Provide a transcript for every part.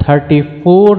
34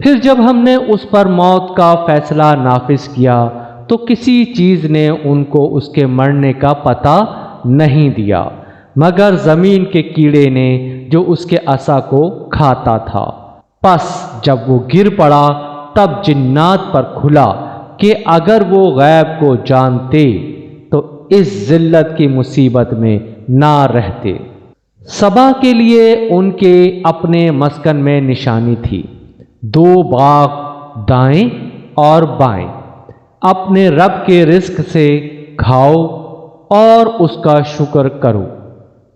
پھر جب ہم نے اس پر موت کا فیصلہ نافذ کیا تو کسی چیز نے ان کو اس کے مرنے کا پتہ نہیں دیا مگر زمین کے کیڑے نے جو اس کے عصا کو کھاتا تھا۔ پس جب وہ گر پڑا تب جنات پر کھلا کہ اگر وہ غیب کو جانتے تو اس ذلت کی مصیبت میں نہ رہتے۔ سبا کے لیے ان کے اپنے مسکن میں نشانی تھی، 2 باغ دائیں اور بائیں۔ اپنے رب کے رزق سے کھاؤ اور اس کا شکر کرو،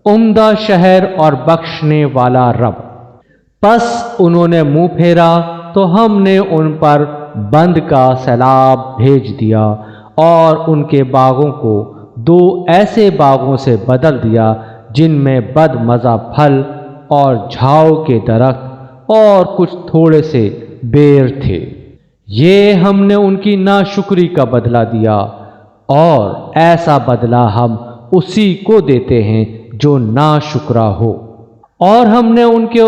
عمدہ شہر اور بخشنے والا رب۔ پس انہوں نے منہ پھیرا تو ہم نے ان پر بند کا سیلاب بھیج دیا اور ان کے باغوں کو 2 ایسے باغوں سے بدل دیا جن میں بد مزہ پھل اور جھاؤ کے درخت اور کچھ تھوڑے سے بیر تھے۔ یہ ہم نے ان کی ناشکری کا بدلہ دیا، اور ایسا بدلہ ہم اسی کو دیتے ہیں جو ناشکرا ہو۔ اور ہم نے ان کے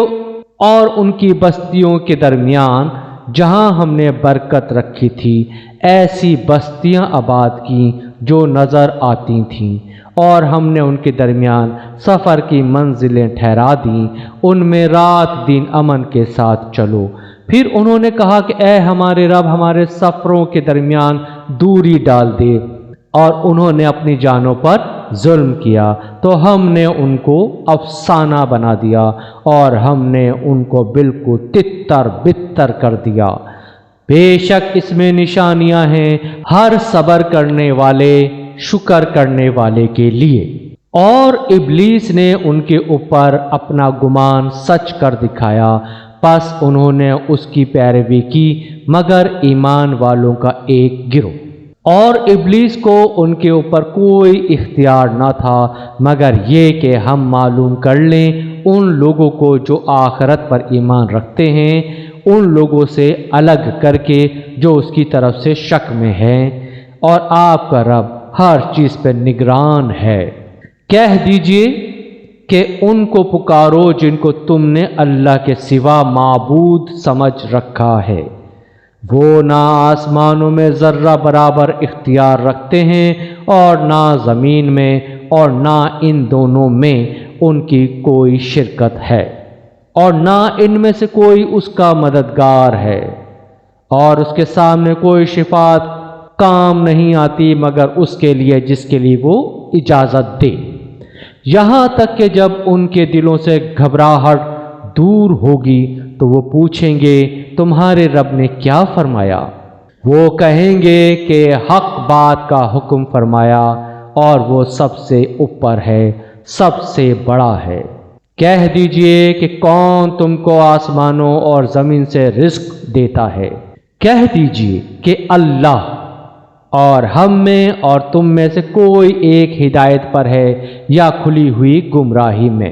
اور ان کی بستیوں کے درمیان جہاں ہم نے برکت رکھی تھی ایسی بستیاں آباد کی جو نظر آتی تھیں، اور ہم نے ان کے درمیان سفر کی منزلیں ٹھہرا دیں، ان میں رات دن امن کے ساتھ چلو۔ پھر انہوں نے کہا کہ اے ہمارے رب، ہمارے سفروں کے درمیان دوری ڈال دے، اور انہوں نے اپنی جانوں پر ظلم کیا تو ہم نے ان کو افسانہ بنا دیا اور ہم نے ان کو بالکل تتر بتر کر دیا۔ بے شک اس میں نشانیاں ہیں ہر صبر کرنے والے، شکر کرنے والے کے لیے۔ اور ابلیس نے ان کے اوپر اپنا گمان سچ کر دکھایا، پس انہوں نے اس کی پیروی کی مگر ایمان والوں کا ایک گروہ۔ اور ابلیس کو ان کے اوپر کوئی اختیار نہ تھا مگر یہ کہ ہم معلوم کر لیں ان لوگوں کو جو آخرت پر ایمان رکھتے ہیں ان لوگوں سے الگ کر کے جو اس کی طرف سے شک میں ہیں، اور آپ کا رب ہر چیز پہ نگران ہے۔ کہہ دیجئے کہ ان کو پکارو جن کو تم نے اللہ کے سوا معبود سمجھ رکھا ہے، وہ نہ آسمانوں میں ذرہ برابر اختیار رکھتے ہیں اور نہ زمین میں، اور نہ ان دونوں میں ان کی کوئی شرکت ہے، اور نہ ان میں سے کوئی اس کا مددگار ہے، اور اس کے سامنے کوئی شفاعت کام نہیں آتی مگر اس کے لیے جس کے لیے وہ اجازت دے۔ یہاں تک کہ جب ان کے دلوں سے گھبراہٹ دور ہوگی تو وہ پوچھیں گے تمہارے رب نے کیا فرمایا؟ وہ کہیں گے کہ حق بات کا حکم فرمایا اور وہ سب سے اوپر ہے، سب سے بڑا ہے۔ کہہ دیجئے کہ کون تم کو آسمانوں اور زمین سے رزق دیتا ہے؟ کہہ دیجئے کہ اللہ، اور ہم میں اور تم میں سے کوئی ایک ہدایت پر ہے یا کھلی ہوئی گمراہی میں۔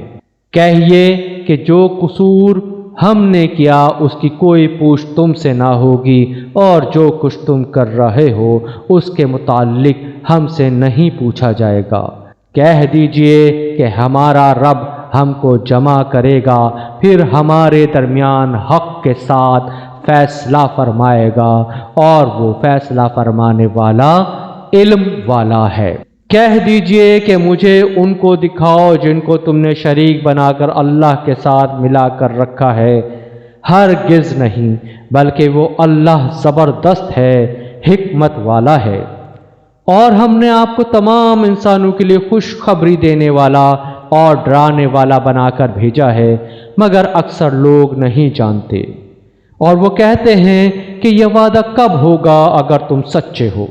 کہیے کہ جو قصور ہم نے کیا اس کی کوئی پوچھ تم سے نہ ہوگی، اور جو کچھ تم کر رہے ہو اس کے متعلق ہم سے نہیں پوچھا جائے گا۔ کہہ دیجئے کہ ہمارا رب ہم کو جمع کرے گا، پھر ہمارے درمیان حق کے ساتھ فیصلہ فرمائے گا، اور وہ فیصلہ فرمانے والا علم والا ہے۔ کہہ دیجئے کہ مجھے ان کو دکھاؤ جن کو تم نے شریک بنا کر اللہ کے ساتھ ملا کر رکھا ہے۔ ہرگز نہیں، بلکہ وہ اللہ زبردست ہے، حکمت والا ہے۔ اور ہم نے آپ کو تمام انسانوں کے لیے خوشخبری دینے والا اور ڈرانے والا بنا کر بھیجا ہے، مگر اکثر لوگ نہیں جانتے۔ اور وہ کہتے ہیں کہ یہ وعدہ کب ہوگا اگر تم سچے ہو؟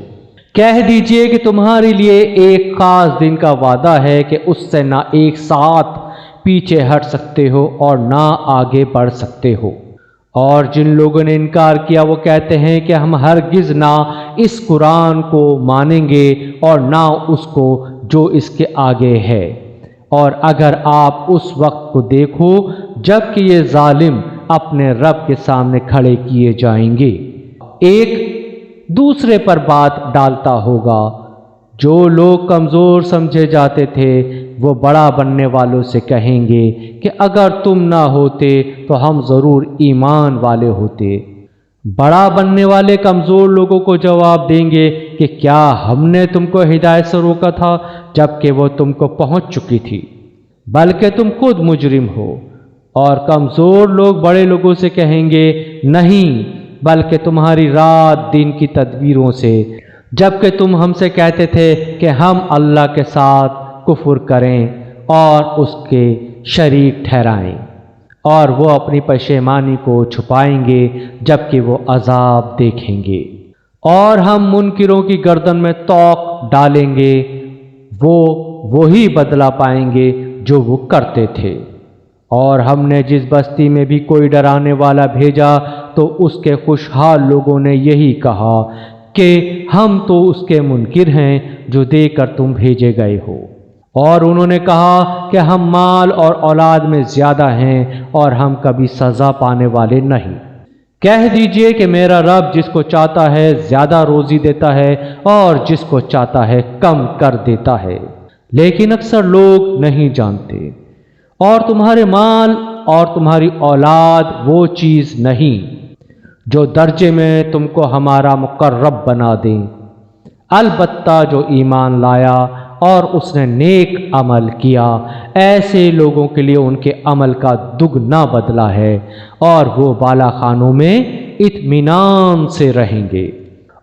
کہہ دیجئے کہ تمہارے لیے ایک خاص دن کا وعدہ ہے کہ اس سے نہ ایک ساتھ پیچھے ہٹ سکتے ہو اور نہ آگے بڑھ سکتے ہو۔ اور جن لوگوں نے انکار کیا وہ کہتے ہیں کہ ہم ہرگز نہ اس قرآن کو مانیں گے اور نہ اس کو جو اس کے آگے ہے۔ اور اگر آپ اس وقت کو دیکھو جب کہ یہ ظالم اپنے رب کے سامنے کھڑے کیے جائیں گے، ایک دوسرے پر بات ڈالتا ہوگا۔ جو لوگ کمزور سمجھے جاتے تھے وہ بڑا بننے والوں سے کہیں گے کہ اگر تم نہ ہوتے تو ہم ضرور ایمان والے ہوتے۔ بڑا بننے والے کمزور لوگوں کو جواب دیں گے کہ کیا ہم نے تم کو ہدایت سے روکا تھا جبکہ وہ تم کو پہنچ چکی تھی، بلکہ تم خود مجرم ہو۔ اور کمزور لوگ بڑے لوگوں سے کہیں گے نہیں، بلکہ تمہاری رات دن کی تدبیروں سے، جبکہ تم ہم سے کہتے تھے کہ ہم اللہ کے ساتھ کفر کریں اور اس کے شریک ٹھہرائیں، اور وہ اپنی پشیمانی کو چھپائیں گے جبکہ وہ عذاب دیکھیں گے۔ اور ہم منکروں کی گردن میں طوق ڈالیں گے، وہ وہی بدلہ پائیں گے جو وہ کرتے تھے۔ اور ہم نے جس بستی میں بھی کوئی ڈرانے والا بھیجا تو اس کے خوشحال لوگوں نے یہی کہا کہ ہم تو اس کے منکر ہیں جو دے کر تم بھیجے گئے ہو، اور انہوں نے کہا کہ ہم مال اور اولاد میں زیادہ ہیں اور ہم کبھی سزا پانے والے نہیں۔ کہہ دیجئے کہ میرا رب جس کو چاہتا ہے زیادہ روزی دیتا ہے اور جس کو چاہتا ہے کم کر دیتا ہے، لیکن اکثر لوگ نہیں جانتے۔ اور تمہارے مال اور تمہاری اولاد وہ چیز نہیں جو درجے میں تم کو ہمارا مقرب بنا دیں، البتہ جو ایمان لایا اور اس نے نیک عمل کیا، ایسے لوگوں کے لیے ان کے عمل کا دگنا بدلہ ہے، اور وہ بالا خانوں میں اطمینان سے رہیں گے۔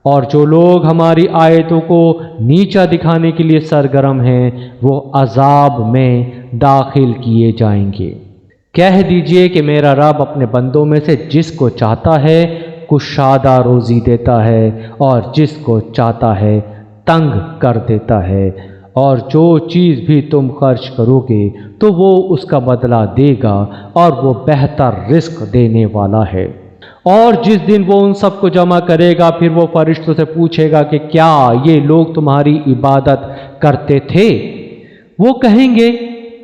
اور جو لوگ ہماری آیتوں کو نیچا دکھانے کے لیے سرگرم ہیں، وہ عذاب میں داخل کیے جائیں گے۔ کہہ دیجئے کہ میرا رب اپنے بندوں میں سے جس کو چاہتا ہے کشادہ روزی دیتا ہے اور جس کو چاہتا ہے تنگ کر دیتا ہے، اور جو چیز بھی تم خرچ کرو گے تو وہ اس کا بدلہ دے گا، اور وہ بہتر رزق دینے والا ہے۔ اور جس دن وہ ان سب کو جمع کرے گا، پھر وہ فرشتوں سے پوچھے گا کہ کیا یہ لوگ تمہاری عبادت کرتے تھے؟ وہ کہیں گے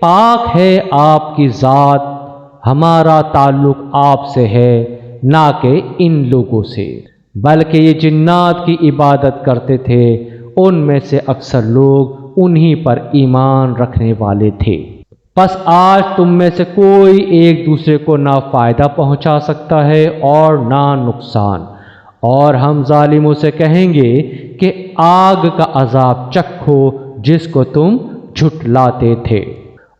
پاک ہے آپ کی ذات، ہمارا تعلق آپ سے ہے نہ کہ ان لوگوں سے، بلکہ یہ جنات کی عبادت کرتے تھے، ان میں سے اکثر لوگ انہی پر ایمان رکھنے والے تھے۔ پس آج تم میں سے کوئی ایک دوسرے کو نہ فائدہ پہنچا سکتا ہے اور نہ نقصان، اور ہم ظالموں سے کہیں گے کہ آگ کا عذاب چکھو جس کو تم جھٹلاتے تھے۔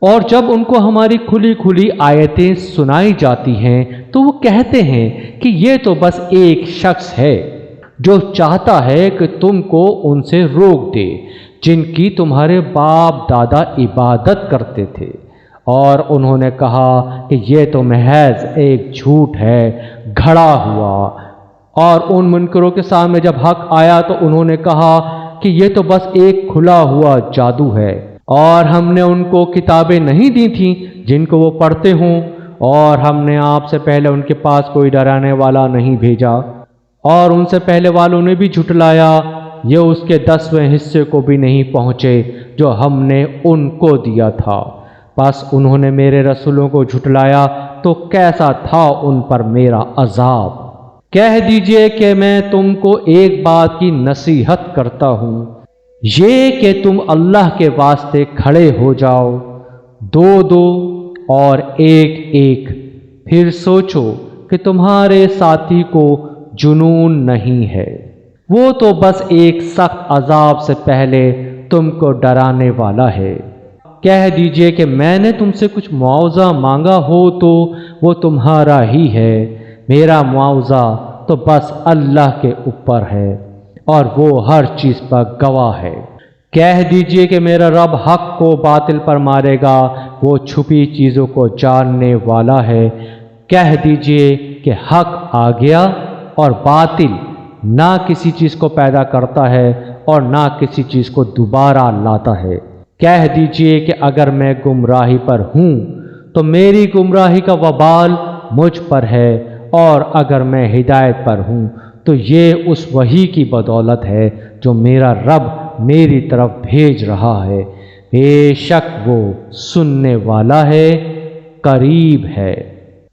اور جب ان کو ہماری کھلی کھلی آیتیں سنائی جاتی ہیں تو وہ کہتے ہیں کہ یہ تو بس ایک شخص ہے جو چاہتا ہے کہ تم کو ان سے روک دے جن کی تمہارے باپ دادا عبادت کرتے تھے۔ اور انہوں نے کہا کہ یہ تو محض ایک جھوٹ ہے گھڑا ہوا۔ اور ان منکروں کے سامنے جب حق آیا تو انہوں نے کہا کہ یہ تو بس ایک کھلا ہوا جادو ہے، اور ہم نے ان کو کتابیں نہیں دی تھیں جن کو وہ پڑھتے ہوں، اور ہم نے آپ سے پہلے ان کے پاس کوئی ڈرانے والا نہیں بھیجا، اور ان سے پہلے والوں نے بھی جھٹلایا، یہ اس کے 10ویں حصے کو بھی نہیں پہنچے جو ہم نے ان کو دیا تھا۔ پس انہوں نے میرے رسولوں کو جھٹلایا تو کیسا تھا ان پر میرا عذاب۔ کہہ دیجئے کہ میں تم کو ایک بات کی نصیحت کرتا ہوں، یہ کہ تم اللہ کے واسطے کھڑے ہو جاؤ، دو دو اور ایک ایک، پھر سوچو کہ تمہارے ساتھی کو جنون نہیں ہے، وہ تو بس ایک سخت عذاب سے پہلے تم کو ڈرانے والا ہے۔ کہہ دیجئے کہ میں نے تم سے کچھ معاوضہ مانگا ہو تو وہ تمہارا ہی ہے، میرا معاوضہ تو بس اللہ کے اوپر ہے، اور وہ ہر چیز پر گواہ ہے۔ کہہ دیجئے کہ میرا رب حق کو باطل پر مارے گا، وہ چھپی چیزوں کو جاننے والا ہے۔ کہہ دیجئے کہ حق آ گیا اور باطل نہ کسی چیز کو پیدا کرتا ہے اور نہ کسی چیز کو دوبارہ لاتا ہے۔ کہہ دیجئے کہ اگر میں گمراہی پر ہوں تو میری گمراہی کا وبال مجھ پر ہے، اور اگر میں ہدایت پر ہوں تو یہ اس وحی کی بدولت ہے جو میرا رب میری طرف بھیج رہا ہے، بے شک وہ سننے والا ہے، قریب ہے۔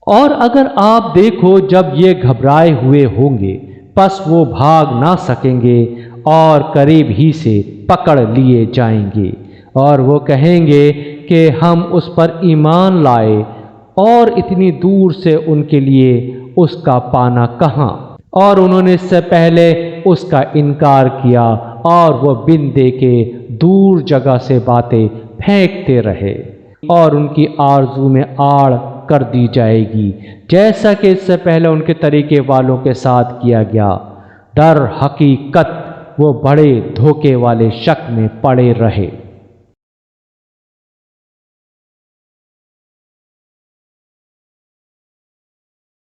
اور اگر آپ دیکھو جب یہ گھبرائے ہوئے ہوں گے پس وہ بھاگ نہ سکیں گے اور قریب ہی سے پکڑ لیے جائیں گے، اور وہ کہیں گے کہ ہم اس پر ایمان لائے، اور اتنی دور سے ان کے لیے اس کا پانا کہاں۔ اور انہوں نے اس سے پہلے اس کا انکار کیا اور وہ بن دیکھے دور جگہ سے باتیں پھینکتے رہے، اور ان کی آرزو میں آڑ کر دی جائے گی جیسا کہ اس سے پہلے ان کے طریقے والوں کے ساتھ کیا گیا۔ در حقیقت وہ بڑے دھوکے والے شک میں پڑے رہے۔